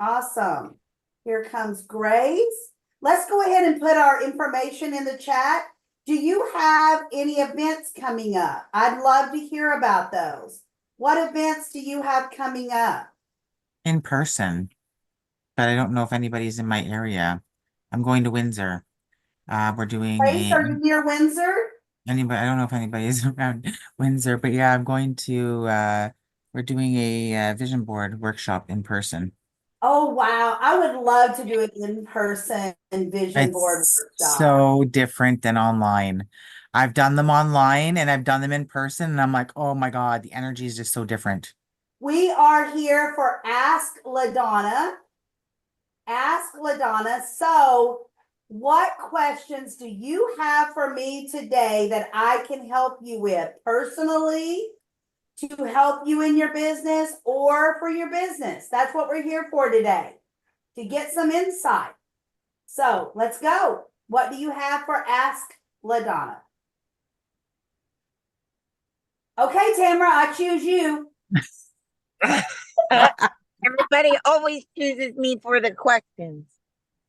Awesome. Here comes Grace. Let's go ahead and put our information in the chat. Do you have any events coming up? I'd love to hear about those. What events do you have coming up? In person, but I don't know if anybody's in my area. I'm going to Windsor. We're doing Grace, a are you near Windsor? anybody. I don't know if anybody's around Windsor, but yeah, I'm going to. We're doing a vision board workshop in person. Oh, wow. I would love to do an in-person vision board It's workshop. so different than online. I've done them online and I've done them in person, and I'm like, oh my God, the energy is just so different. We are here for Ask LaDonna. Ask LaDonna. So, what questions do you have for me today that I can help you with personally to help you in your business or for your business? That's what we're here for today, to get some insight. So, let's go. What do you have for Ask LaDonna? Okay, Tamara, I choose you. Everybody always chooses me for the questions.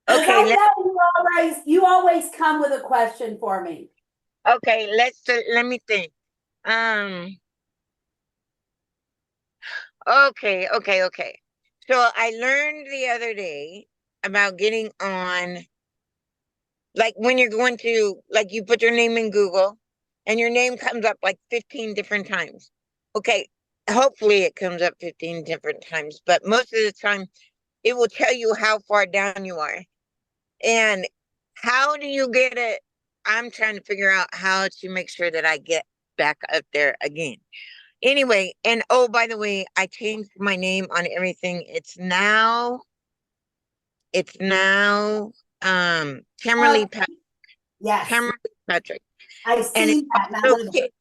Because Okay, I know you always come with a question for me. let me think. Um, okay. So I learned the other day about getting on, like when you're going to, like you put your name in Google and your name comes up like 15 different times. Okay, hopefully it comes up 15 different times, but most of the time it will tell you how far down you are. And how do you get it? I'm trying to figure out how to make sure that I get back up there again. Anyway, and oh, by the way, I changed my name on everything. It's now Uh, Tamerly yes, Tamerly Patrick. I've And it's seen that. And I also love it.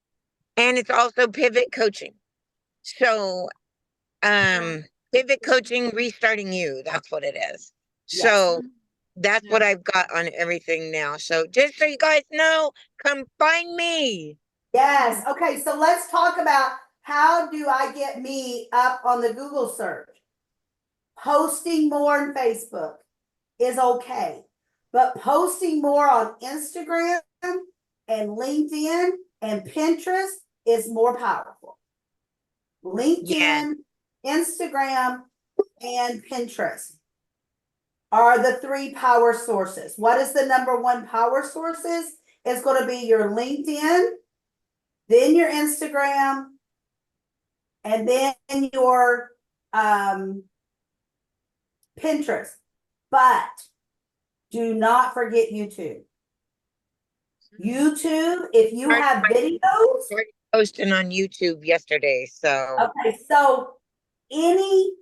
and it's also pivot coaching. So pivot coaching restarting you, that's what it is. Yes. So that's what I've got on everything now. So just so you guys know, come find me. Yes. Okay. So let's talk about how do I get me up on the Google search? Posting more on Facebook is okay, but posting more on Instagram and LinkedIn and Pinterest is more powerful. Yes. LinkedIn, Instagram, and Pinterest are the three power sources. What is the number one power sources? It's going to be your LinkedIn, then your Instagram, and then your Pinterest. But do not forget YouTube. YouTube, if you Started, have videos, started posting on YouTube yesterday. So okay, so any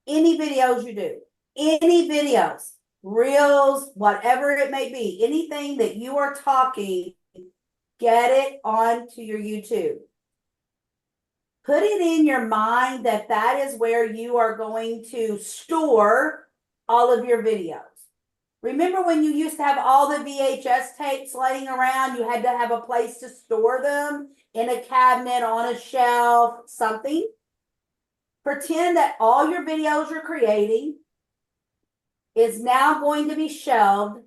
any videos you do, any videos, reels, whatever it may be, anything that you are talking, get it onto your YouTube. Put it in your mind that that is where you are going to store all of your videos. Remember when you used to have all the VHS tapes laying around, you had to have a place to store them in a cabinet, on a shelf, something. Pretend that all your videos you're creating is now going to be shelved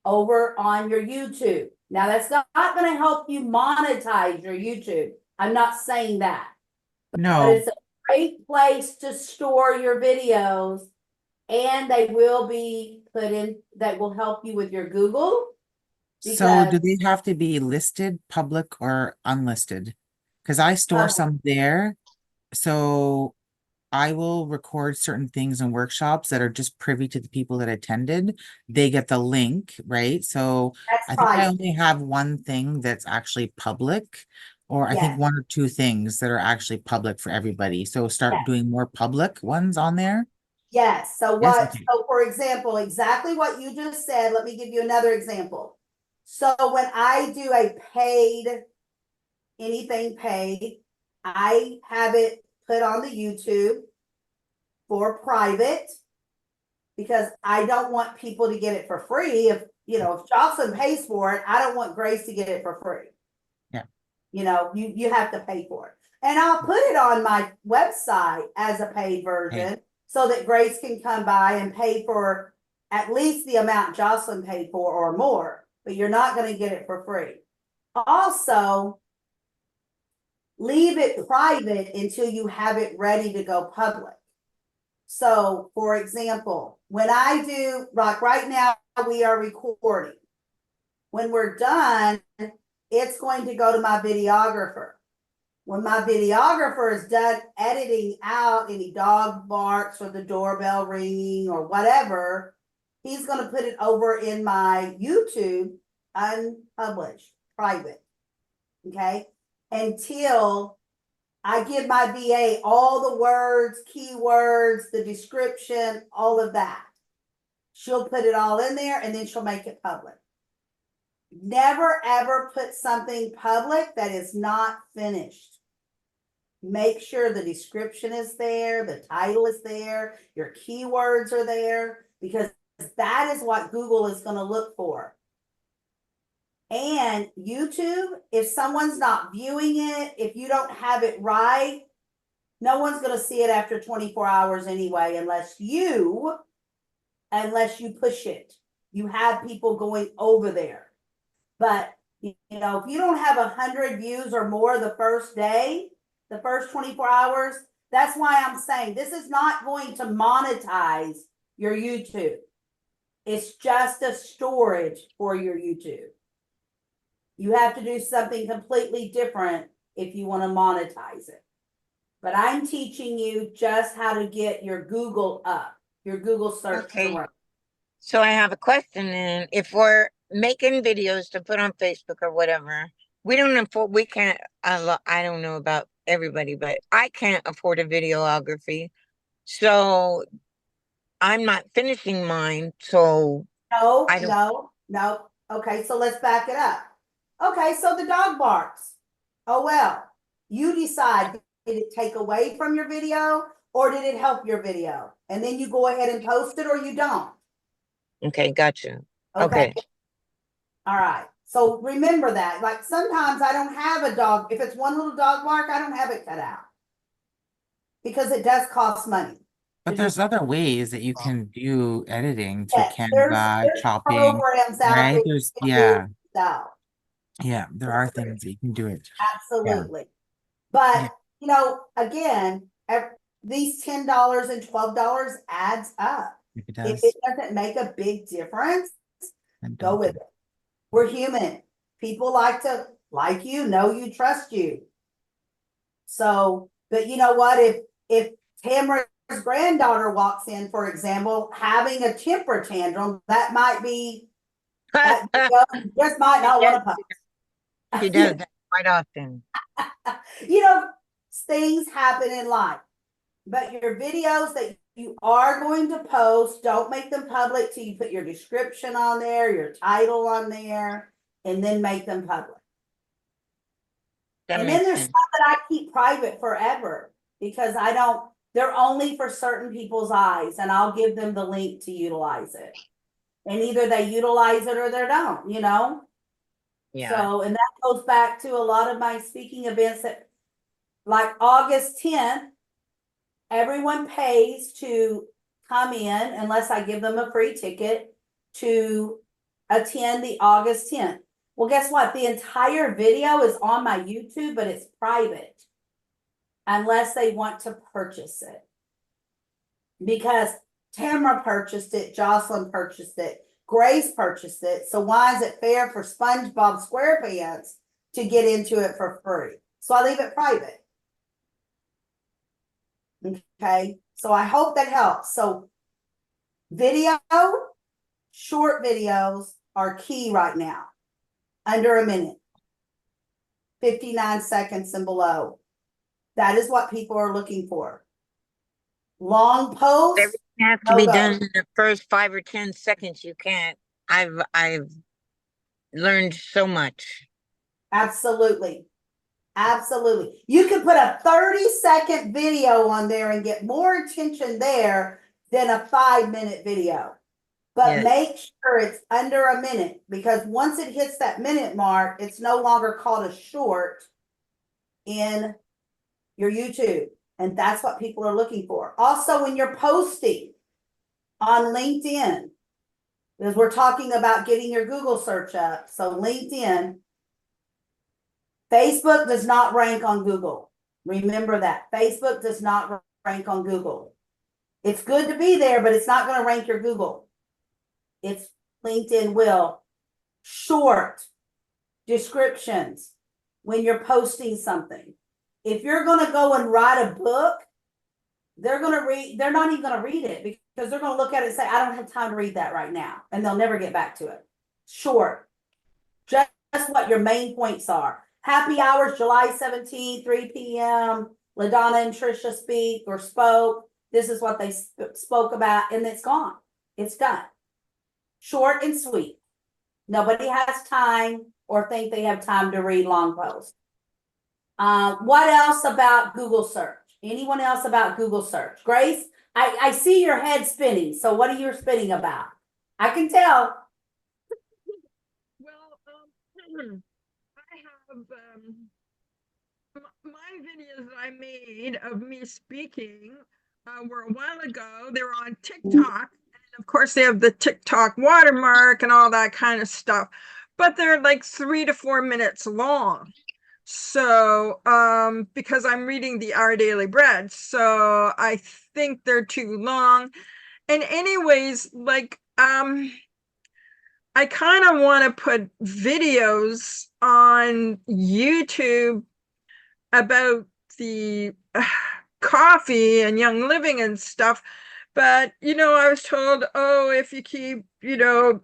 over on your YouTube. Now, that's not going to help you monetize your YouTube. I'm not saying that, but No. it's a great place to store your videos, and they will be put in, that will help you with your Google So because do they have to be listed, public, or unlisted? Because I store public. some there. So I will record certain things in workshops that are just privy to the people that attended. They get the link, right? So That's I think I private. only have one thing that's actually public, or I think Yes, one or two things that are actually public for everybody. So start yes, doing more public ones on there. yes. So Yes, what, okay. so for example, exactly what you just said, let me give you another example. So when I do a paid, anything paid, I have it put on the YouTube for private because I don't want people to get it for free. If, if Jocelyn pays for it, I don't want Grace to get it for free. Yeah. You have to pay for it. And I'll put it on my website as a paid version so that Grace can come by and pay for at least the amount Jocelyn paid for or more, but you're not going to get it for free. Also, leave it private until you have it ready to go public. So, for example, when I do, like right now, we are recording. When we're done, it's going to go to my videographer. When my videographer is done editing out any dog barks or the doorbell ringing or whatever, he's going to put it over in my YouTube unpublished, private. Okay. Until I give my VA all the words, keywords, the description, all of that. She'll put it all in there and then she'll make it public. Never ever put something public that is not finished. Make sure the description is there, the title is there, your keywords are there, because that is what Google is going to look for. And YouTube, if someone's not viewing it, if you don't have it right, no one's going to see it after 24 hours anyway, unless you push it. You have people going over there. But, if you don't have 100 views or more the first day, the first 24 hours, that's why I'm saying this is not going to monetize your YouTube. It's just a storage for your YouTube. You have to do something completely different if you want to monetize it. But I'm teaching you just how to get your Google up, your Google search. Okay. So I have a question, and if we're making videos to put on Facebook or whatever, we can't, I don't know about everybody, but I can't afford a videography. So I'm not finishing mine. So No. Okay, so let's back it up. Okay, so the dog barks. Oh, well, you decide, did it take away from your video or did it help your video? And then you go ahead and post it or you don't. Okay, gotcha. Okay. Okay. All right. So remember that. Like sometimes I don't have a dog. If it's one little dog bark, I don't have it cut out. Because it does cost money. But there's other ways that you can do editing through Yes, there's Canva, chopping, programs out right? there. There's, yeah, Out. there are things that you can do it. Absolutely. Yeah. But, again, these $10 and $12 adds up. If it If does, it doesn't make a big difference, then go don't with do it. We're human. People like you, know you, trust you. So, but you know what? If Tamara's granddaughter walks in, for example, having a temper tantrum, that might be that just might not want to post. She does that quite often. Things happen in life, but your videos that you are going to post, don't make them public till you put your description on there, your title on there, and then make them public. That And makes then there's sense. stuff that I keep private forever because they're only for certain people's eyes, and I'll give them the link to utilize it. And either they utilize it or they don't, Yeah. So, and that goes back to a lot of my speaking events that, like August 10th, everyone pays to come in unless I give them a free ticket to attend the August 10th. Well, guess what? The entire video is on my YouTube, but it's private unless they want to purchase it. Because Tamara purchased it, Jocelyn purchased it, Grace purchased it. So why is it fair for SpongeBob SquarePants to get into it for free? So I leave it private. Okay, so I hope that helps. So short videos are key right now. Under a minute. 59 seconds and below. That is what people are looking for. Long posts. Everything has to be done in the first 5 or 10 seconds. You can't. I've learned so much. Absolutely. Absolutely. You can put a 30-second video on there and get more attention there than a 5-minute video. But make sure it's under a minute, because once it hits that minute mark, it's no longer called a short in your YouTube. And that's what people are looking for. Also, when you're posting on LinkedIn, because we're talking about getting your Google search up. So LinkedIn, Facebook does not rank on Google. Remember that. Facebook does not rank on Google. It's good to be there, but it's not going to rank your Google. It's LinkedIn will. Short descriptions when you're posting something. If you're going to go and write a book, they're not even going to read it because they're going to look at it and say, I don't have time to read that right now. And they'll never get back to it. Short. Just what your main points are. Happy hours, July 17th, 3 p.m. LaDonna and Trisha speak or spoke. This is what they spoke about, and it's gone. It's done. Short and sweet. Nobody has time or think they have time to read long posts. What else about Google search? Anyone else about Google search? Grace, I see your head spinning. So what are you spinning about? I can tell. Well, I have my videos that I made of me speaking were a while ago. They were on TikTok. And of course, they have the TikTok watermark and all that kind of stuff. But they're like 3 to 4 minutes long. So, because I'm reading the Our Daily Bread, so I think they're too long. And anyways, like, I kind of want to put videos on YouTube about the coffee and Young Living and stuff. But, I was told, oh, if you keep,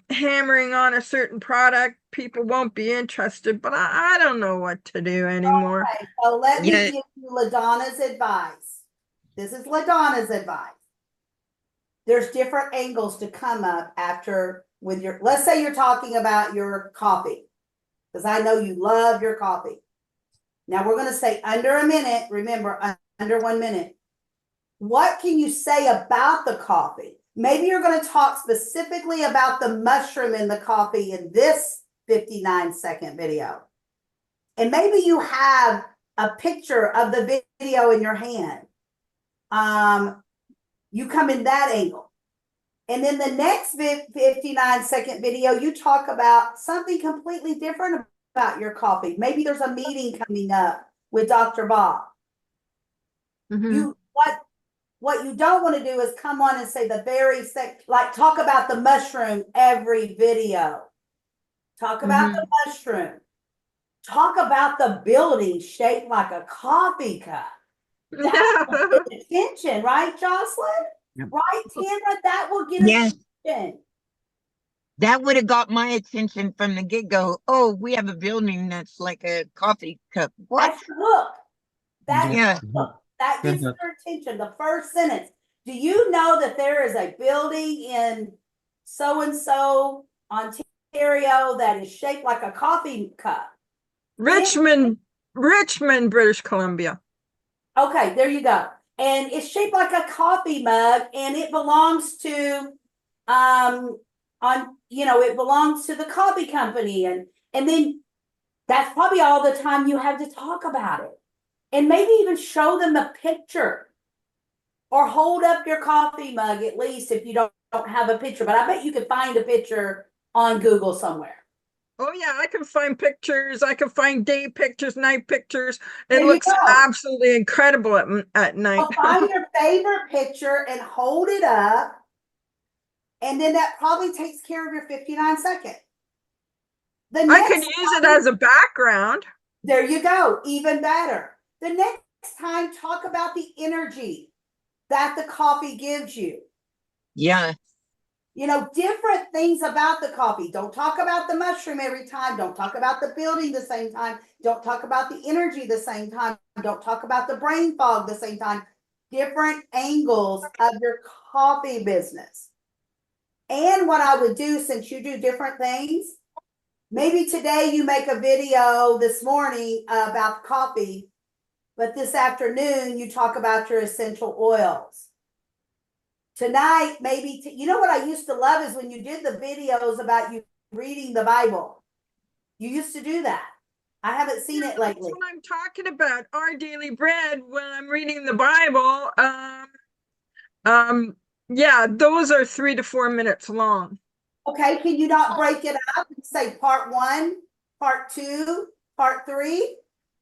hammering on a certain product, people won't be interested. But I don't know what to do anymore. Okay, so let me Yeah. give you LaDonna's advice. This is LaDonna's advice. There's different angles to come up after with your, let's say you're talking about your coffee, because I know you love your coffee. Now we're going to say under a minute. Remember, under 1 minute. What can you say about the coffee? Maybe you're going to talk specifically about the mushroom in the coffee in this 59-second video. And maybe you have a picture of the video in your hand. You come in that angle. And then the next 59-second video, you talk about something completely different about your coffee. Maybe there's a meeting coming up with Dr. Bob. Mhm. What you don't want to do is come on and say the very like talk about the mushroom every video. Talk about the mushroom. Talk about the building shaped like a coffee cup. That will get attention, right, Jocelyn? Yep. Right, Tamara? That will get Yes. attention. That would have got my attention from the get-go. Oh, we have a building that's like a coffee cup. What? That's the hook. That's Yeah. the hook. That Good gets hook. their attention. The first sentence. Do you know that there is a building in so-and-so, Ontario, that is shaped like a coffee cup? Richmond, British Columbia. Okay, there you go. And it's shaped like a coffee mug, and it belongs to it belongs to the coffee company, and then that's probably all the time you have to talk about it. And maybe even show them the picture. Or hold up your coffee mug, at least if you don't have a picture. But I bet you could find a picture on Google somewhere. Oh yeah, I can find pictures. I can find day pictures, night pictures. There It you looks go. absolutely incredible at night. So find your favorite picture and hold it up. And then that probably takes care of your 59 second. I could use it as a background. There you go. Even better. The next time, talk about the energy that the coffee gives you. Yeah. Different things about the coffee. Don't talk about the mushroom every time. Don't talk about the building the same time. Don't talk about the energy the same time. Don't talk about the brain fog the same time. Different angles of your coffee business. And what I would do, since you do different things, maybe today you make a video this morning about coffee, but this afternoon you talk about your essential oils. Tonight, maybe, what I used to love is when you did the videos about you reading the Bible. You used to do that. I haven't seen it That's lately. what I'm talking about. Our daily bread when I'm reading the Bible. Yeah, those are 3 to 4 minutes long. Okay, can you not break it up and say part 1, part 2, part 3,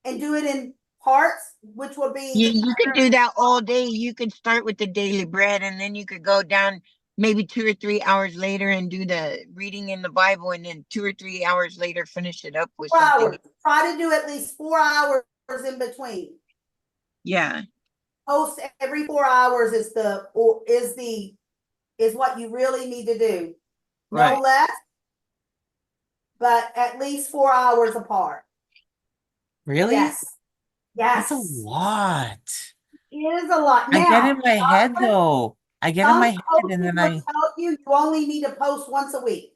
and do it in parts, which will You, be, you could do that all day. You could start with the daily bread and then you could go down maybe 2 or 3 hours later and do the reading in the Bible, and then 2 or 3 hours later finish it up with 4 something. hours. Try to do at least 4 hours in between. Yeah. Post every 4 hours is what you really need to do. No Right. less, but at least 4 hours apart. Really? Yes. That's a Yes. lot. It is a lot. I get Now, in my head though. I get in my some head coaches and then will I, tell you only need to post once a week.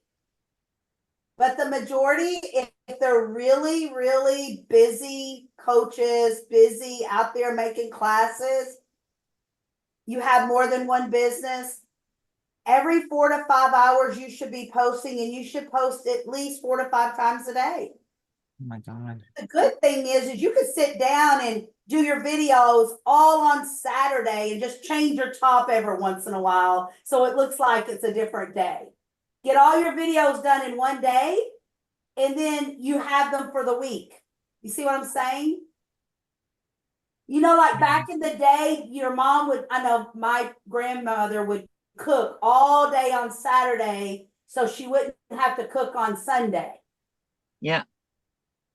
But the majority, if they're really, really busy coaches, busy out there making classes, you have more than one business, every 4 to 5 hours you should be posting, and you should post at least 4 to 5 times a day. oh my God. The good thing is you could sit down and do your videos all on Saturday and just change your top every once in a while so it looks like it's a different day. Get all your videos done in one day, and then you have them for the week. You see what I'm saying? You know, like back in the day, your mom would, I know my grandmother would cook all day on Saturday so she wouldn't have to cook on Sunday. Yeah.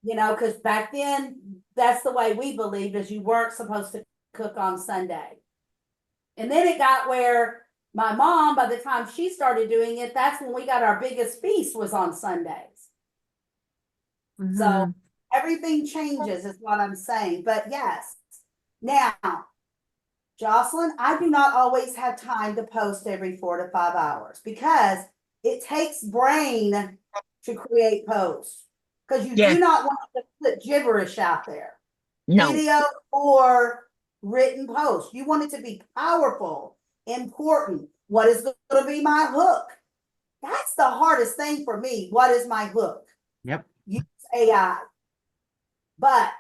You know, because back then, that's the way we believed, is you weren't supposed to cook on Sunday. And then it got where my mom, by the time she started doing it, that's when we got our biggest feast was on Sundays. So Mhm. everything changes is what I'm saying. But yes, now, Jocelyn, I do not always have time to post every 4 to 5 hours because it takes brain to create posts. Because you Yeah. do not want to put gibberish out there, No. video or written post. You want it to be powerful, important. What is going to be my hook? That's the hardest thing for me. What is my hook? Yep. Use AI. But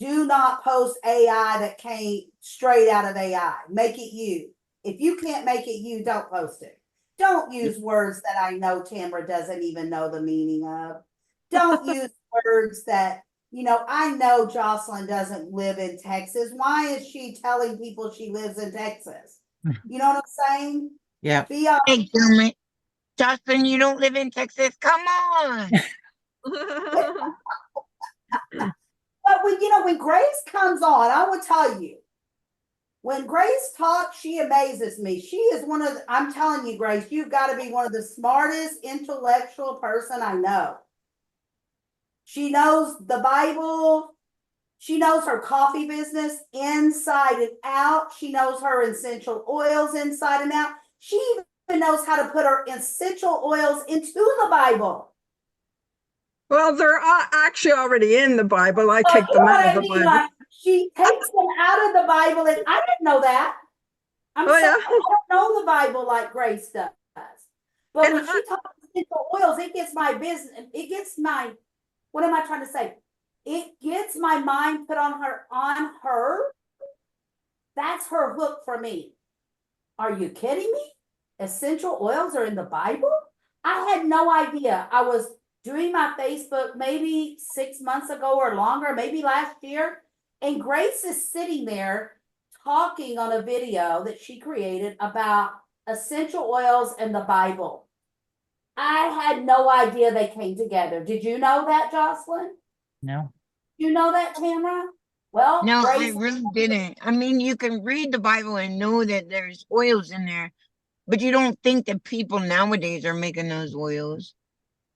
do not post AI that came straight out of AI. Make it you. If you can't make it you, don't post it. Don't use words that I know Tamara doesn't even know the meaning of. Don't use words that, I know Jocelyn doesn't live in Texas. Why is she telling people she lives in Texas? You know what I'm saying? Yep. Be honest. Hey, Gilman. Justin, you don't live in Texas? Come on. But when Grace comes on, I will tell you, when Grace talks, she amazes me. She is I'm telling you, Grace, you've got to be one of the smartest intellectual person I know. She knows the Bible. She knows her coffee business inside and out. She knows her essential oils inside and out. She even knows how to put her essential oils into the Bible. Well, they're actually already in the Bible. I So take you know them what out of I the mean? Bible. Like, she takes them out of the Bible, and I didn't know that. I'm Oh, sorry, yeah. I don't know the Bible like Grace does. But And when she talks essential oils, it gets my business, it gets my, what am I trying to say? It gets my mind put on her. That's her hook for me. Are you kidding me? Essential oils are in the Bible? I had no idea. I was doing my Facebook maybe 6 months ago or longer, maybe last year. And Grace is sitting there talking on a video that she created about essential oils and the Bible. I had no idea they came together. Did you know that, Jocelyn? No. You know that, Tamara? Well, No, I Grace, really didn't. I mean, you can read the Bible and know that there's oils in there, but you don't think that people nowadays are making those oils.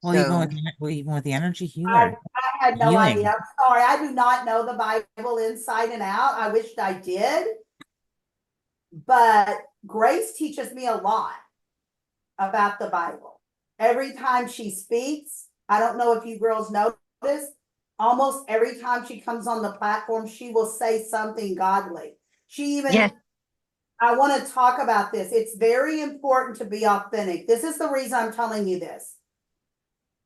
Well, So, even with the energy I healer, had no idea. healing. I'm sorry. I do not know the Bible inside and out. I wished I did. But Grace teaches me a lot about the Bible. Every time she speaks, I don't know if you girls notice, almost every time she comes on the platform, she will say something godly. She even, yes, I want to talk about this. It's very important to be authentic. This is the reason I'm telling you this.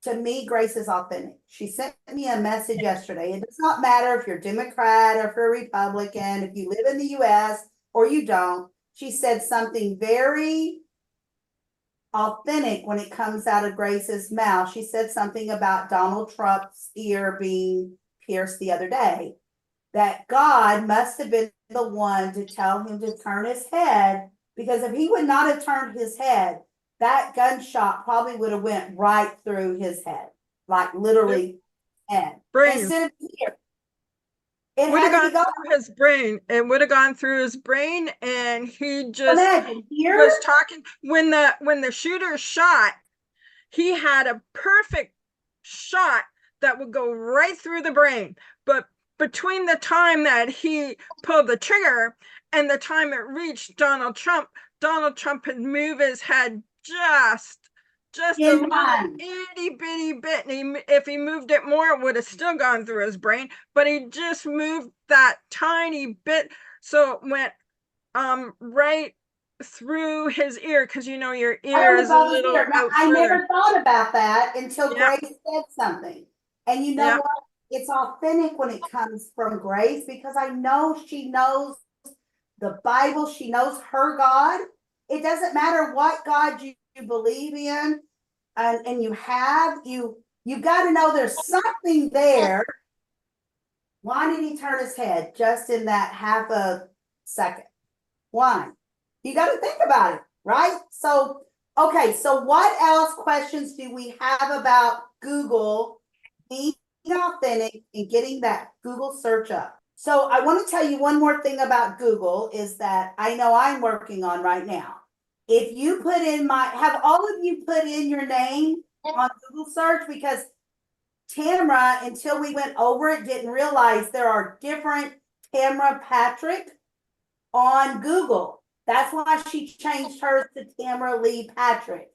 to me, Grace is authentic. She sent me a message yesterday. It does not matter if you're Democrat or if you're Republican, if you live in the US or you don't. She said something very authentic when it comes out of Grace's mouth. She said something about Donald Trump's ear being pierced the other day, that God must have been the one to tell him to turn his head, because if he would not have turned his head, that gunshot probably would have went right through his head, like literally head. Brain. Instead of here. It Would have had to gone be gone. through his brain. It would have gone through his brain, and he just Imagine here. was talking when the shooter shot. He had a perfect shot that would go right through the brain. But between the time that he pulled the trigger and the time it reached Donald Trump had moved his head just a In little time. itty bitty bit. And if he moved it more, it would have still gone through his brain. But he just moved that tiny bit, so it went right through his ear, because you know your ear is a little out I further. never thought about that until Yeah. Grace said something. And you know Yeah. what? It's authentic when it comes from Grace, because I know she knows the Bible, she knows her God. It doesn't matter what God you believe in, and you got to know there's something there. Why did he turn his head just in that half a second? Why? You got to think about it, right? So, okay, so what else questions do we have about Google being authentic and getting that Google search up? So I want to tell you one more thing about Google is that I know I'm working on right now. If you put in have all of you put in your name on Google search? Because Tamara, until we went over it, didn't realize there are different Tamara Patrick on Google. That's why she changed hers to Tamara Lee Patrick.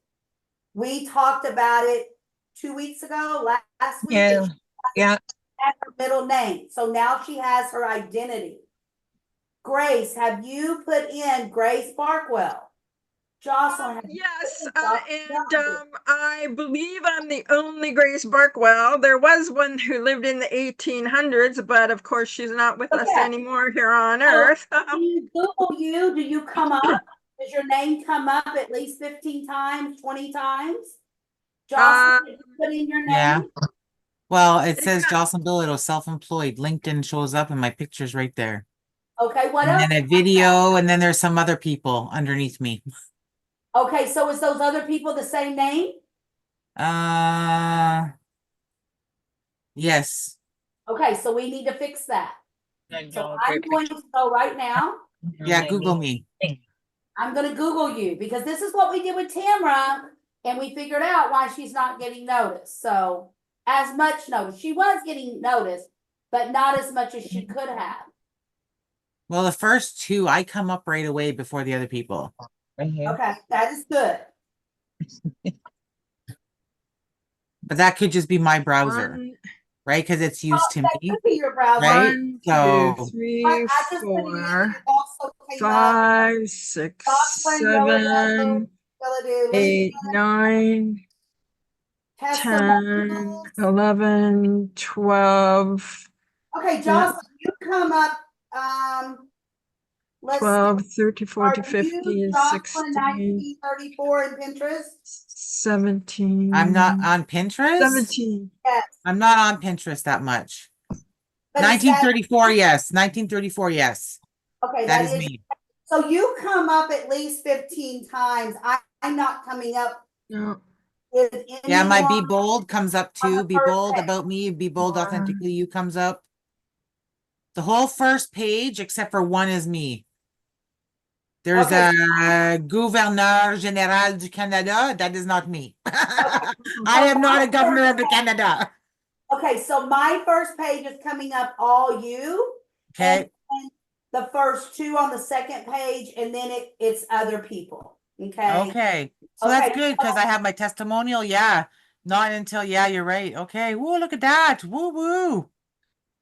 We talked about it 2 weeks ago, last week. Yeah. Yeah. Her middle name. So now she has her identity. Grace, have you put in Grace Barkwell? Jocelyn, Yes, I believe I'm the only Grace Barkwell. There was one who lived in the 1800s, but of course she's not with us anymore here on Earth. Do you Google you? Do you come up? Does your name come up at least 15 times, 20 times? Jocelyn, did you put in your name? Yeah. Well, it says Jocelyn Bilodeau, self-employed. LinkedIn shows up and my picture's right there. Okay, what And else? then a video, and then there's some other people underneath me. Okay, so is those other people the same name? Yes. Okay, so we need to fix that. So I'm going to go right now. Yeah, Google me. I'm going to Google you, because this is what we did with Tamara, and we figured out why she's not getting noticed. So as much notice. She was getting noticed, but not as much as she could have. Well, the first two, I come up right away before the other people. Okay, that is good. But that could just be my browser, right? Because it's used to That me, could be your browser. right? 1, So 2, 3, I just put it in, 4, it also came up. 5, 6, Jocelyn 7, Bilodeau, 8, LinkedIn, 9, 10, testimonials. 11, 12, Okay, Jocelyn, you come up, let's 12, see. 13, 14, Are 15, you Jocelyn 16, 1934 in Pinterest? 17. I'm not on Pinterest. 17. Yes. I'm not on Pinterest that much. But is that- 1934, yes. 1934, yes. Okay, That is me. So you come up at least 15 times. I'm not coming up No. with Yeah, my Be anyone Bold comes up on too. the Be first Bold page. about me. Be Bold Wow. authentically. You comes up. The whole first page, except for one, is me. There's Okay. a Gouverneur Général du Canada. That is not me. I am not a governor of the Canada. Okay, so my first page is coming up all you. Okay. And the first two on the second page, and then it's other people. Okay. Okay. So that's good because I have my testimonial. Yeah. Not until, yeah, you're right. Okay. Woo, look at that. Woo, woo.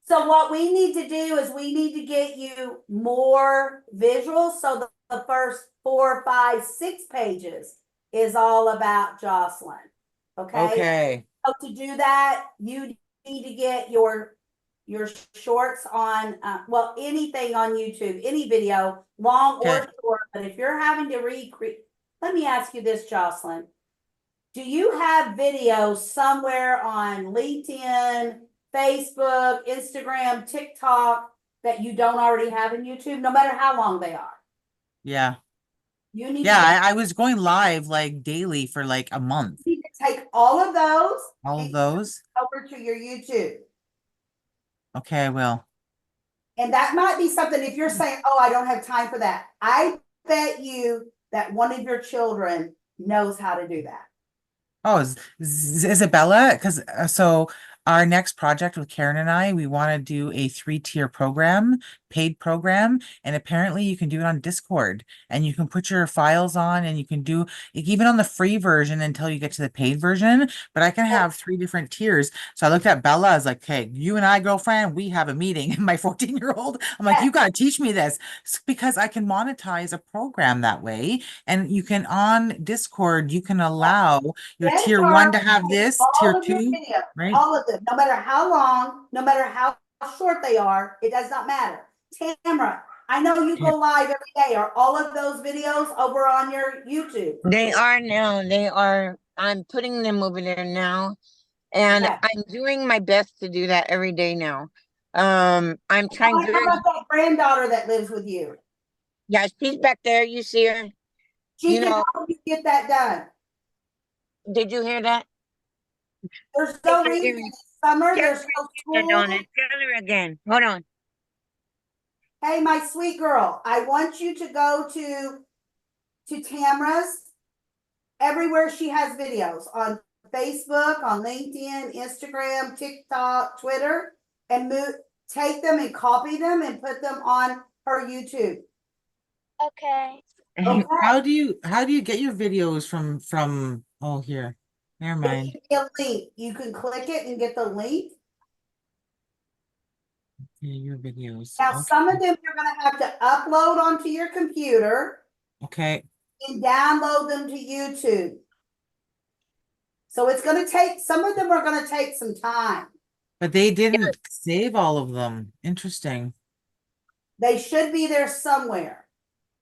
So what we need to do is we need to get you more visuals. So the first 4, 5, 6 pages is all about Jocelyn. Okay. Okay. So to do that, you need to get your shorts on, well, anything on YouTube, any video, long or Okay. short. But if you're having to recreate, let me ask you this, Jocelyn. Do you have videos somewhere on LinkedIn, Facebook, Instagram, TikTok that you don't already have in YouTube, no matter how long they are? Yeah. You need Yeah, to I was going live like daily for like a month. take all of those All of and those. over to your YouTube. Okay, I will. And that might be something, if you're saying, oh, I don't have time for that. I bet you that one of your children knows how to do that. Oh, Isabella, because so our next project with Karen and I, we want to do a 3-tier program, paid program, and apparently you can do it on Discord, and you can put your files on, and you can do even on the free version until you get to the paid version. But I can have 3 different tiers. So I looked at Bella, I was like, "Hey, you and I, girlfriend, we have a meeting." And my 14-year-old, I'm like, "You got to teach me this because I can monetize a program that way, and you can on Discord, you can allow." Your Get tier her 1 to have this, tier all of your 2, videos, right? all of them, no matter how long, no matter how short they are, it does not matter. Tamara, I know you Okay. go live every day. Are all of those videos over on your YouTube? They are now. They are. I'm putting them over there now, and Okay. I'm doing my best to do that every day now. I'm trying How very. about that granddaughter that lives with you? Yeah, she's back there. You see her? She You can know, help you get that done. did you hear that? There's Tell no her reason again. in summer, Tell there's her no again, school. LaDonna. Tell her again. Hold on. Hey, my sweet girl, I want you to go to Tamara's, everywhere she has videos on Facebook, on LinkedIn, Instagram, TikTok, Twitter, and take them and copy them and put them on her YouTube. Okay. Okay. How do you get your videos from oh here. Never They mind. give you a link. You can click it and get the link. Yeah, your videos. Now, Okay. some of them you're going to have to upload onto your computer Okay. and download them to YouTube. So it's going to take, some of them are going to take some time. But they didn't save all of them. Interesting. They should be there somewhere.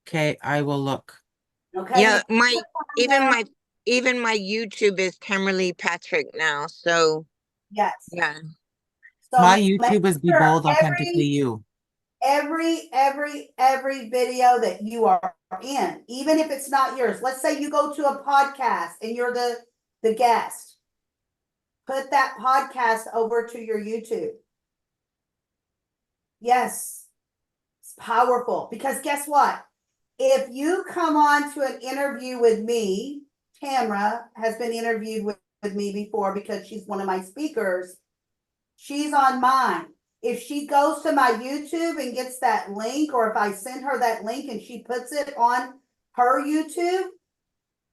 Okay, I will look. Okay. Yeah, You my click on even there. my even my YouTube is Tamerlee Patrick now. So Yes. yeah. My So make YouTube is Be sure Bold Authentically You. every video that you are in, even if it's not yours. Let's say you go to a podcast and you're the guest. Put that podcast over to your YouTube. Yes, it's powerful because guess what? If you come on to an interview with me, Tamara has been interviewed with me before because she's one of my speakers. She's on mine. If she goes to my YouTube and gets that link, or if I send her that link and she puts it on her YouTube,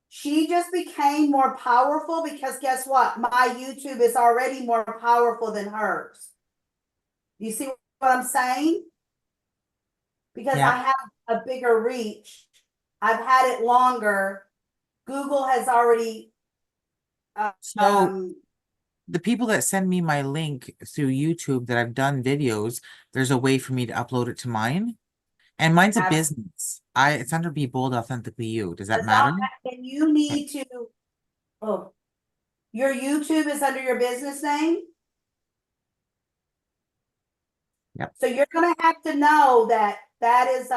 she just became more powerful because guess what? My YouTube is already more powerful than hers. You see what I'm saying? Because Yeah. I have a bigger reach. I've had it longer. Google has already So the people that send me my link through YouTube that I've done videos, there's a way for me to upload it to mine. And mine's a business. It's under Be Bold Authentically You. Does that matter? and you need to, oh, your YouTube is under your business name. Yep. So you're gonna have to know that that is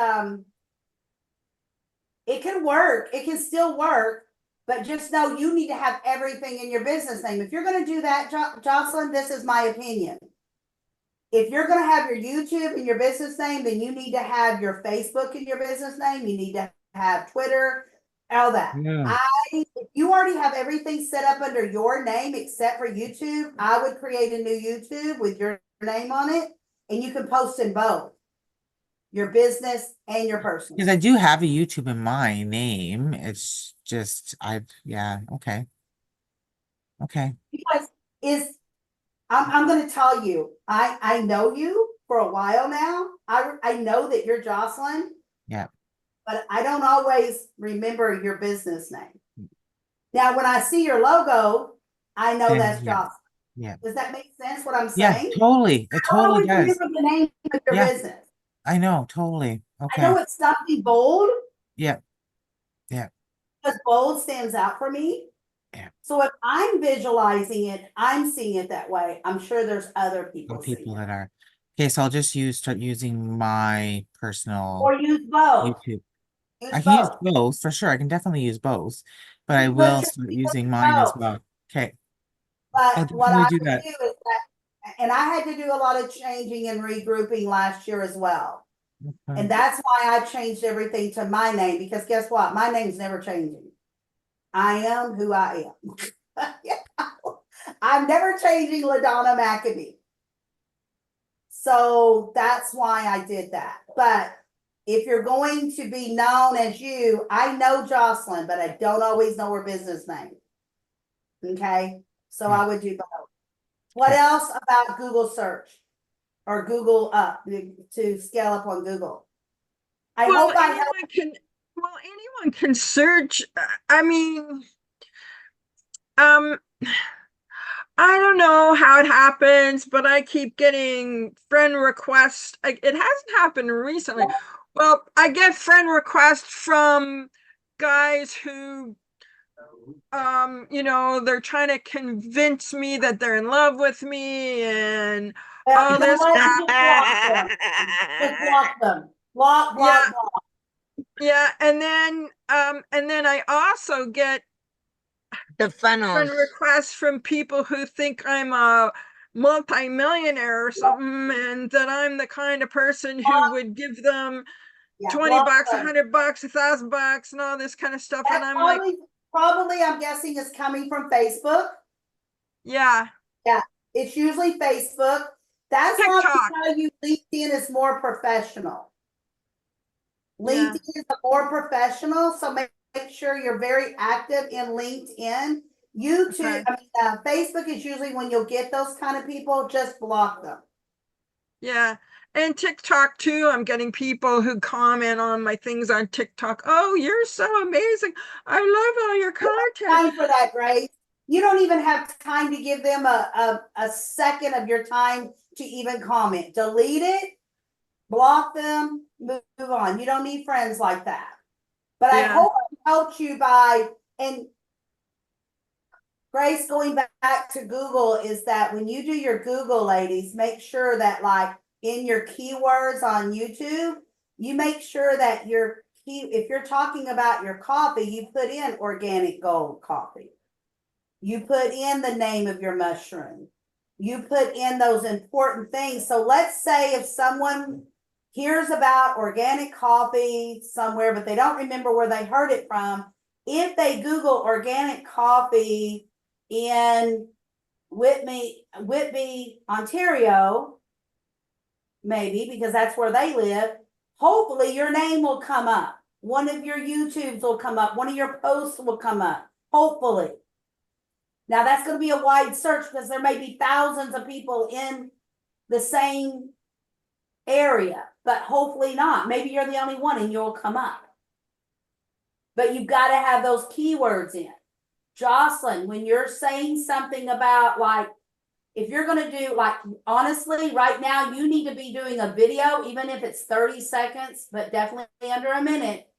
it can work, it can still work, but just know you need to have everything in your business name. If you're gonna do that, Jocelyn, this is my opinion. If you're gonna have your YouTube in your business name, then you need to have your Facebook in your business name. You need to have Twitter, all that. Yeah. If you already have everything set up under your name except for YouTube, I would create a new YouTube with your name on it, and you can post in both your business and your personal. Because I do have a YouTube in my name. It's just yeah, okay. Okay. Because I'm going to tell you, I know you for a while now. I know that you're Jocelyn. Yeah. But I don't always remember your business name. Now, when I see your logo, I know then that's yeah, Jocelyn. yeah, Does that make sense what I'm yeah, saying? totally. It I don't totally always does. remember the name of your Yeah, business. I know, totally. I know Okay. it's something bold Yeah, yeah, because bold stands out for me. yeah. So if I'm visualizing it, I'm seeing it that way. I'm sure there's other Some people seeing people it. that are. Okay, so I'll just start using my personal Or use both. YouTube. I Use can use both. both for sure. I can definitely use both, but I Put will your start people using in mine as both. well. Okay, I'll But what definitely I do would that. do is that, and I had to do a lot of changing and regrouping last year as well. Okay. And that's why I changed everything to my name, because guess what? My name's never changing. I am who I am. Yeah. I'm never changing LaDonna McAbee. So that's why I did that. But if you're going to be known as you, I know Jocelyn, but I don't always know her business name. Okay. So Yeah. I would do both. What Okay. else about Google search or Google up to scale up on Google? I Well, hope I helped. anyone can search. I mean, um, I don't know how it happens, but I keep getting friend requests. It hasn't happened recently. Well, I get friend requests from guys who, they're trying to convince me that they're in love with me and Well, all you know this what? crap. Just block them. Just block them. Block, Yeah, block, block. yeah, and then I also get The friend funnels. requests from people who think I'm a multi-millionaire or something, and that I'm the kind of person who would give them Yeah, 20 block bucks, them. $100, $1,000, and all this kind of stuff. And That I'm like, probably I'm guessing is coming from Facebook. yeah, Yeah, it's usually Facebook. That's why we TikTok. tell you LinkedIn is more professional. Yeah, LinkedIn is more professional, so make sure you're very active in LinkedIn. YouTube, okay. I mean, Facebook is usually when you'll get those kind of people, just block them. Yeah. And TikTok too. I'm getting people who comment on my things on TikTok. Oh, you're so amazing. I love all your content. Time for that, Grace. You don't even have time to give them a second of your time to even comment. Delete it, block them, move on. You don't need friends like that. But I Yeah. hope I helped you by, and Grace, going back to Google, is that when you do your Google, ladies, make sure that like in your keywords on YouTube, you make sure that your if you're talking about your coffee, you put in organic gold coffee. You put in the name of your mushroom. You put in those important things. So let's say if someone hears about organic coffee somewhere, but they don't remember where they heard it from, if they Google organic coffee in Whitby, Ontario, maybe because that's where they live, hopefully your name will come up. One of your YouTubes will come up. One of your posts will come up. Hopefully. Now that's going to be a wide search because there may be thousands of people in the same area, but hopefully not. Maybe you're the only one and you'll come up. But you've got to have those keywords in. Jocelyn, when you're saying something about like, if you're going to do like, honestly, right now, you need to be doing a video, even if it's 30 seconds, but definitely under a minute,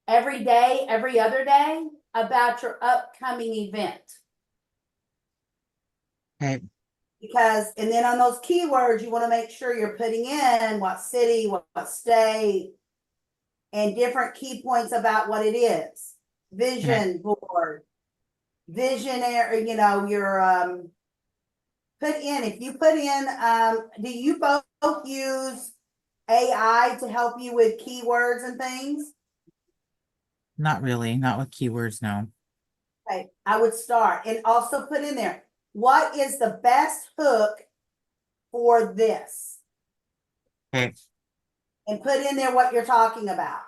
every day, every other day about your upcoming event. Okay. Because, and then on those keywords, you want to make sure you're putting in what city, what state, and different key points about what it is. Vision board, visionary, your put in, if you put in, do you both use AI to help you with keywords and things? Not really. Not with keywords, no. Okay, I would start and also put in there, what is the best hook for this? Okay. And put in there what you're talking about.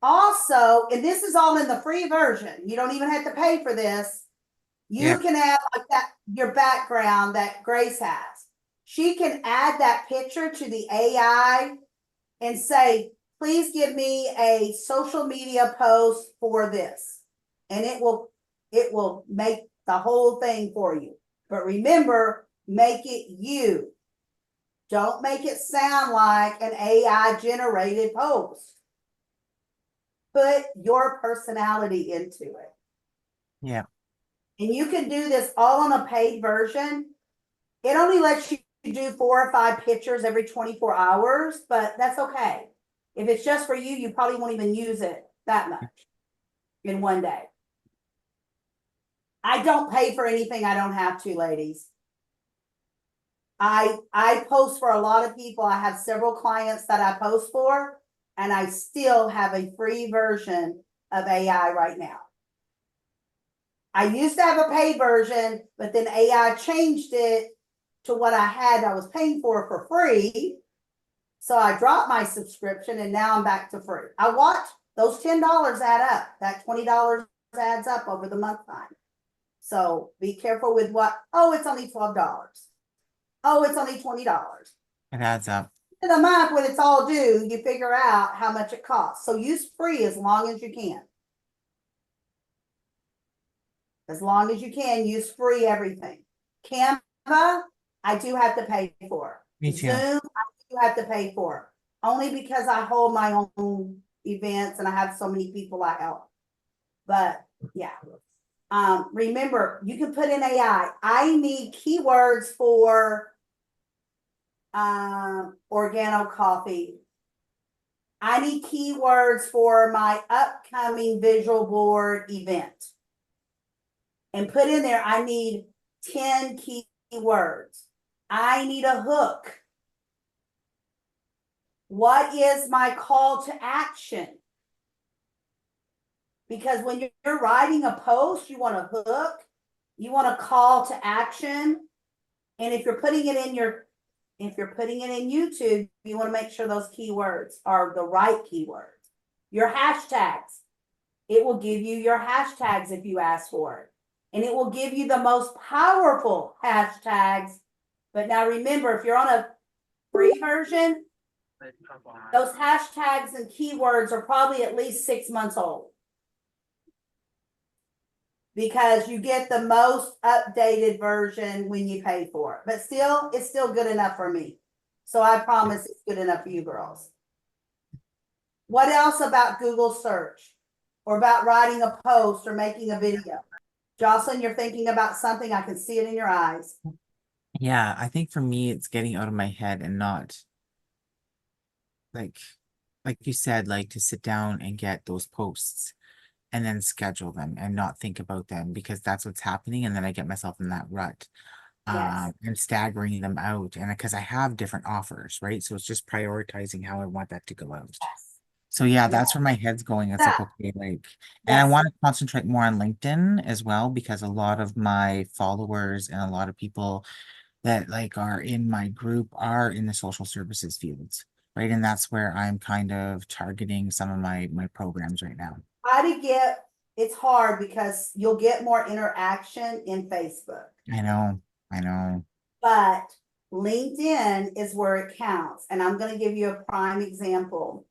Also, and this is all in the free version. You don't even have to pay for this. You can add like that, your background that Grace has. She can add that picture to the AI and say, please give me a social media post for this. And it will it will make the whole thing for you. But remember, make it you. Don't make it sound like an AI generated post. Put your personality into it. Yeah. And you can do this all on a paid version. It only lets you do 4 or 5 pictures every 24 hours, but that's okay. If it's just for you, you probably won't even use it that much in one day. I don't pay for anything I don't have to, ladies. I post for a lot of people. I have several clients that I post for, and I still have a free version of AI right now. I used to have a paid version, but then AI changed it to what I was paying for free. So I dropped my subscription and now I'm back to free. I watch those $10 add up. That $20 adds up over the month time. So be careful with what, oh, it's only $12. Oh, it's only $20. It adds up. In a month, when it's all due, you figure out how much it costs. So use free as long as you can. As long as you can, use free everything. Canva, I do have to pay for. Me too. Zoom, I do have to pay for. Only because I hold my own events and I have so many people I help. But yeah. Remember, you can put in AI. I need keywords for organo coffee. I need keywords for my upcoming visual board event. And put in there, I need 10 keywords. I need a hook. What is my call to action? Because when you're writing a post, you want a hook, you want a call to action. And if you're putting it in YouTube, you want to make sure those keywords are the right keywords. Your hashtags, it will give you your hashtags if you ask for it. And it will give you the most powerful hashtags. But now remember, if you're on a free version, those hashtags and keywords are probably at least 6 months old. Because you get the most updated version when you pay for it. But still, it's still good enough for me. So I promise it's good enough for you girls. What else about Google search? Or about writing a post or making a video? Jocelyn, you're thinking about something. I can see it in your eyes. Yeah, I think for me, it's getting out of my head and not like you said, like to sit down and get those posts and then schedule them and not think about them because that's what's happening. And then I get myself in that rut. Yes. And staggering them out. And because I have different offers, right? So it's just prioritizing how I want that to go out. So yeah, that's where my head's going. It's like, okay, like, and I Yes. want to concentrate more on LinkedIn as well, because a lot of my followers and a lot of people that like are in my group are in the social services fields, right? And that's where I'm kind of targeting some of my programs right now. It's hard because you'll get more interaction in Facebook. I know. But LinkedIn is where it counts. And I'm going to give you a prime example.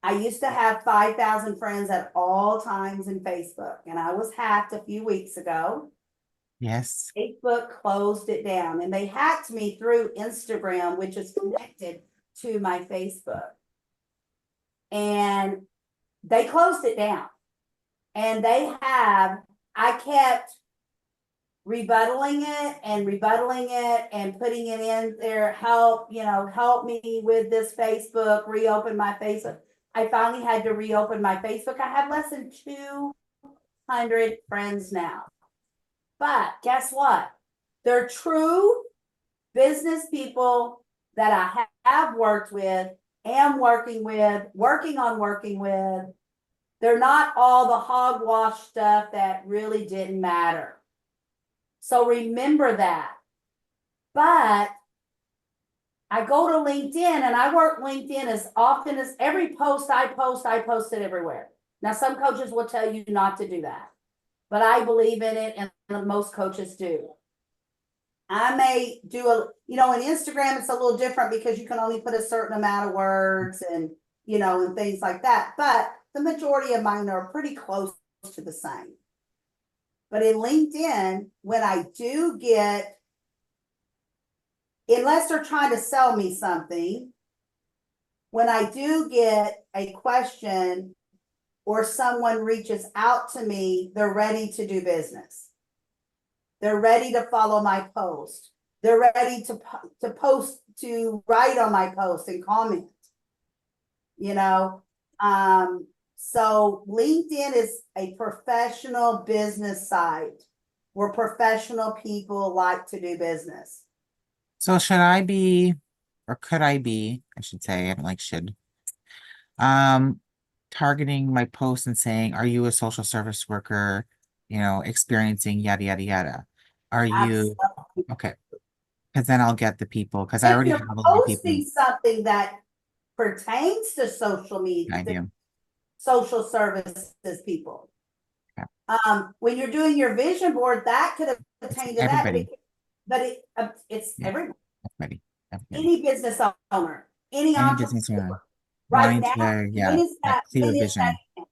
I used to have 5,000 friends at all times in Facebook, and I was hacked a few weeks ago. Yes. Facebook closed it down, and they hacked me through Instagram, which is connected to my Facebook. And they closed it down. And I kept rebuttaling it and putting it in there, help me with this Facebook, reopen my Facebook. I finally had to reopen my Facebook. I have less than 200 friends now. But guess what? They're true business people that I have worked with, am working with, working on working with. They're not all the hogwash stuff that really didn't matter. So remember that. But I go to LinkedIn and I work LinkedIn as often as every post I post it everywhere. Now, some coaches will tell you not to do that, but I believe in it, and most coaches do. I may do in Instagram, it's a little different because you can only put a certain amount of words and things like that. But the majority of mine are pretty close to the same. But in LinkedIn, when I do get, unless they're trying to sell me something, when I do get a question or someone reaches out to me, they're ready to do business. They're ready to follow my post. They're ready to post, to write on my post and comment. You know, so LinkedIn is a professional business site where professional people like to do business. So should I be, or could I be, I should say, I don't like should, targeting my post and saying, are you a social service worker, experiencing yada, yada, yada? Are you, Absolutely. okay, because then I'll get the people, because I If already you're have a lot of people. posting something that pertains to social media, I do. social services people. Yeah. When you're doing your vision board, that could pertain to everybody. that, but it's Yeah. everyone. Everybody. Any business owner, any Any business owner entrepreneur. Right wanting now, to, when is that that? clear When is vision. that event?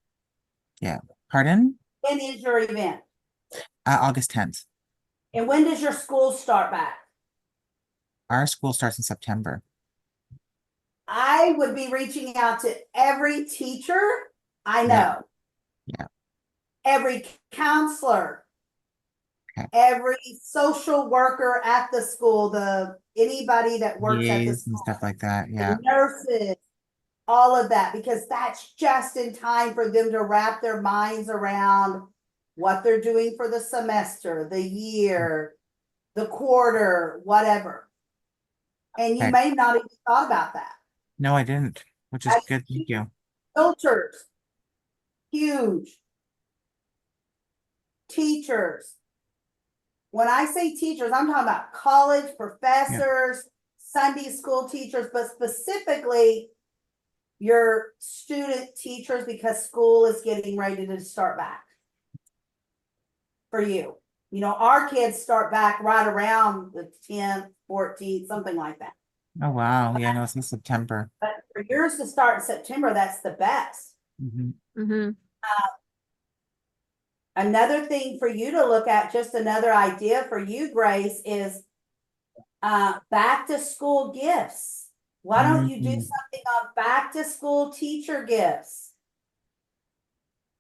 Yeah. Pardon? When is your event? August 10th. And when does your school start back? Our school starts in September. I would be reaching out to every teacher I Yeah. know. Yeah. Every counselor. Okay. Every social worker at the school, anybody that works at the EAs and school, stuff like that. the Yeah. nurses, all of that, because that's just in time for them to wrap their minds around what they're doing for the semester, the year, the quarter, whatever. And you Okay. may not even thought about that. No, I didn't, which is good. Thank you. Filters, huge. Teachers. When I say teachers, I'm talking about college professors, Sunday school teachers, but specifically your student teachers, because school is getting ready to start back for you. Our kids start back right around the 10th, 14th, something like that. Oh, wow. Yeah, no, it's in September. But for yours to start in September, that's the best. Mm-hmm. Another thing for you to look at, just another idea for you, Grace, is back to school gifts. Why don't you do something on back to school teacher gifts?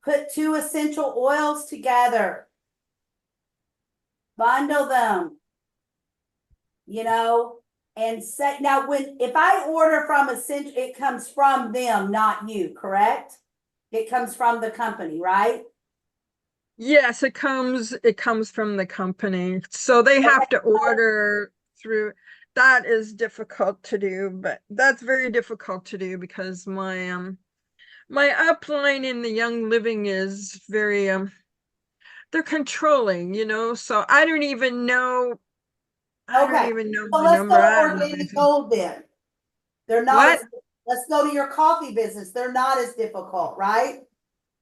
Put 2 essential oils together. Bundle them. And say, now if I order from essential, it comes from them, not you, correct? It comes from the company, right? Yes, it comes from the company. So they have to order through. That is difficult to do, but that's very difficult to do because my upline in the Young Living is very they're controlling, so I don't even know Okay. So my let's number. go to I don't know organic anything. gold then. They're not What? as, let's go to your coffee business. They're not as difficult, right?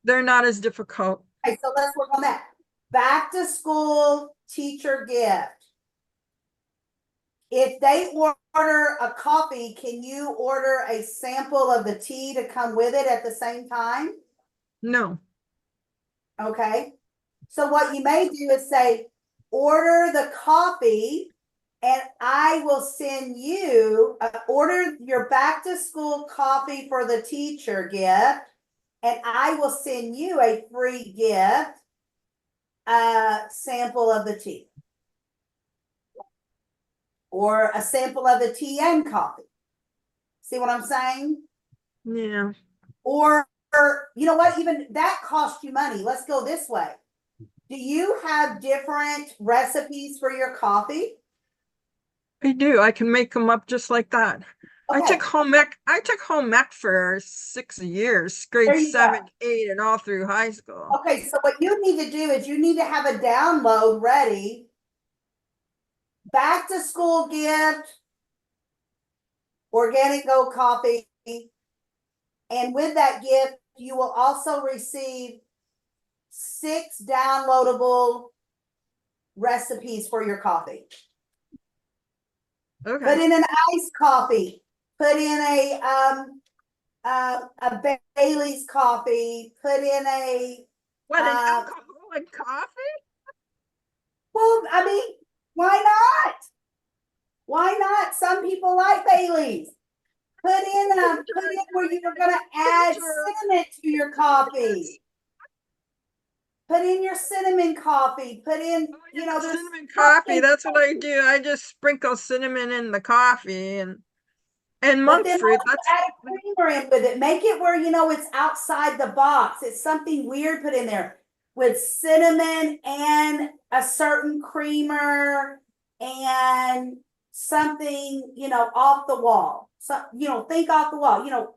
They're not as difficult. Okay, so let's work on that. Back to school teacher gift. If they order a coffee, can you order a sample of the tea to come with it at the same time? No. Okay. So what you may do is say, order the coffee and I will send you, order your back to school coffee for the teacher gift, and I will send you a free gift, sample of the tea. Or a sample of the tea and coffee. See what I'm saying? Yeah. Or you know what, even that costs you money. Let's go this way. Do you have different recipes for your coffee? I do. I can make them up just like that. Okay. I took home ec for 6 years, grade 7, 8, and all through high school. Okay, so what you need to do is you need to have a download ready. Back to school gift, organic gold coffee. And with that gift, you will also receive 6 downloadable recipes for your coffee. Okay. Put in an iced coffee. Put in a Bailey's coffee. Put in a What, an alcoholic coffee? Well, I mean, why not? Why not? Some people like Bailey's. Put in where you're gonna add cinnamon to your coffee. Put in your cinnamon coffee. Put in, you know, there's cinnamon coffee. That's what I do. I just sprinkle cinnamon in the coffee and but monk then fruit. also That's add a creamer in with it. Make it where you know it's outside the box. It's something weird put in there with cinnamon and a certain creamer and something, you know, off the wall. So, you know, think off the wall. You know,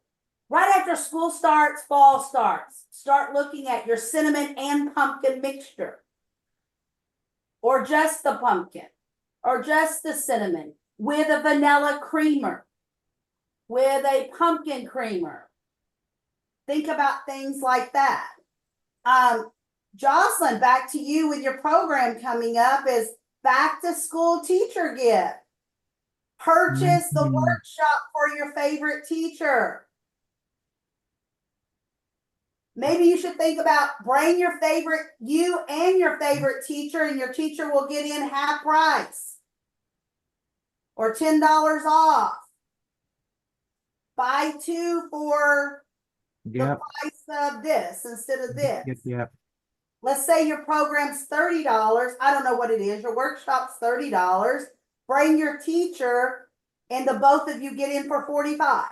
right after school starts, fall starts, start looking at your cinnamon and pumpkin mixture. Or just the pumpkin, or just the cinnamon with a vanilla creamer, with a pumpkin creamer. Think about things like that. Jocelyn, back to you with your program coming up is back to school teacher gift. Purchase the workshop for your favorite teacher. Maybe you should think about bring your favorite, you and your favorite teacher, and your teacher will get in half price or $10 off. Buy two for the price of this instead of this. Yep. Let's say your program's $30. I don't know what it is. Your workshop's $30. Bring your teacher and the both of you get in for $45.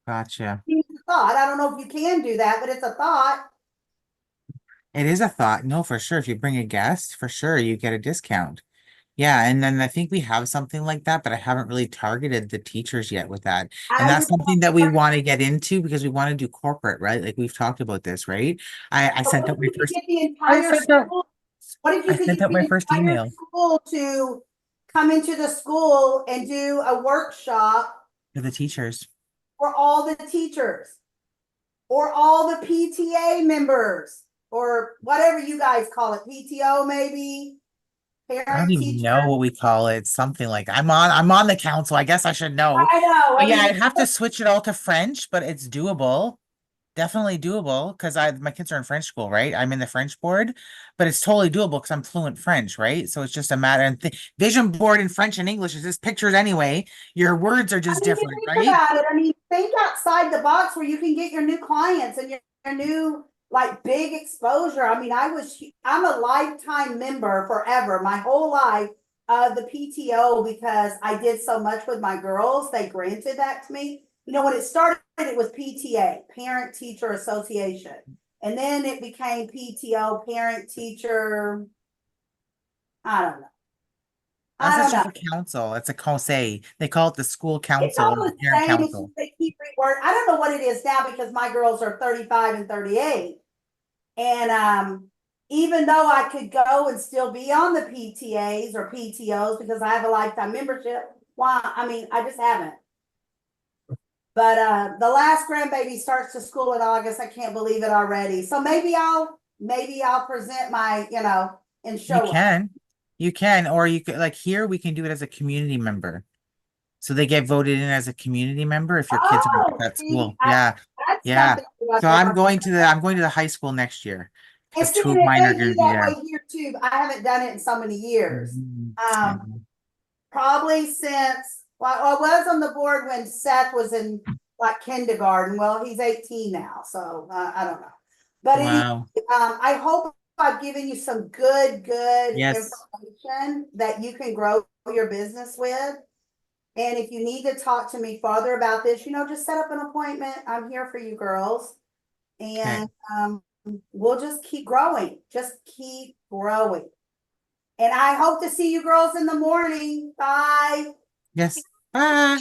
Gotcha. It's a thought. I don't know if you can do that, but it's a thought. It is a thought. No, for sure. If you bring a guest, for sure, you get a discount. Yeah, and then I think we have something like that, but I haven't really targeted the teachers yet with that. And I that's would something that we want to get into because we want to do corporate, right? Like we've talked about this, right? I But sent what out if my you could first get the I entire sent out school? What if you I could sent get out the my first entire email school to come into the school and do a workshop to the teachers. for all the teachers or all the PTA members or whatever you guys call it, PTO maybe, I don't parent even teacher. know what we call it. Something like I'm on the council. I guess I should know. I know. But I yeah, mean, I'd have to switch it all to French, but it's doable. Definitely doable because my kids are in French school, right? I'm in the French board, but it's totally doable because I'm fluent French, right? So it's just a matter and vision board in French and English is just pictures anyway. Your words are just you different, think right? about it. I mean, think outside the box where you can get your new clients and your new like big exposure. I mean, I'm a lifetime member forever, my whole life of the PTO because I did so much with my girls. They granted that to me. You know, when it started, it was PTA, Parent Teacher Association. And then it became PTO, Parent Teacher. I don't know. I That's don't just know. a council. It's a conseil. They call it the school It's council all or the the parent same. It's just council. they keep reword. I don't know what it is now because my girls are 35 and 38. And even though I could go and still be on the PTAs or PTOs because I have a lifetime membership, why? I mean, I just haven't. But the last grandbaby starts to school in August. I can't believe it already. So maybe I'll present my, you know, and You show up. can. You can, or you could like here we can do it as a community member. So they get voted in as a community member if your kids are at Oh, that see, school. Yeah. that's Yeah. something about So the I'm going to the high school next year And because see, two and of mine are they going do to be that there. way here too. I haven't done it in so many years. Mhm. Probably since well, I was on the board when Seth was in like kindergarten. Well, he's 18 now, so I don't know. But anyway, Wow. I hope I've given you some good Yes. information that you can grow your business with. And if you need to talk to me further about this, you know, just set up an appointment. I'm here for you girls. Okay. And we'll just keep growing. Just keep growing. And I hope to see you girls in the morning. Bye. Yes. Bye.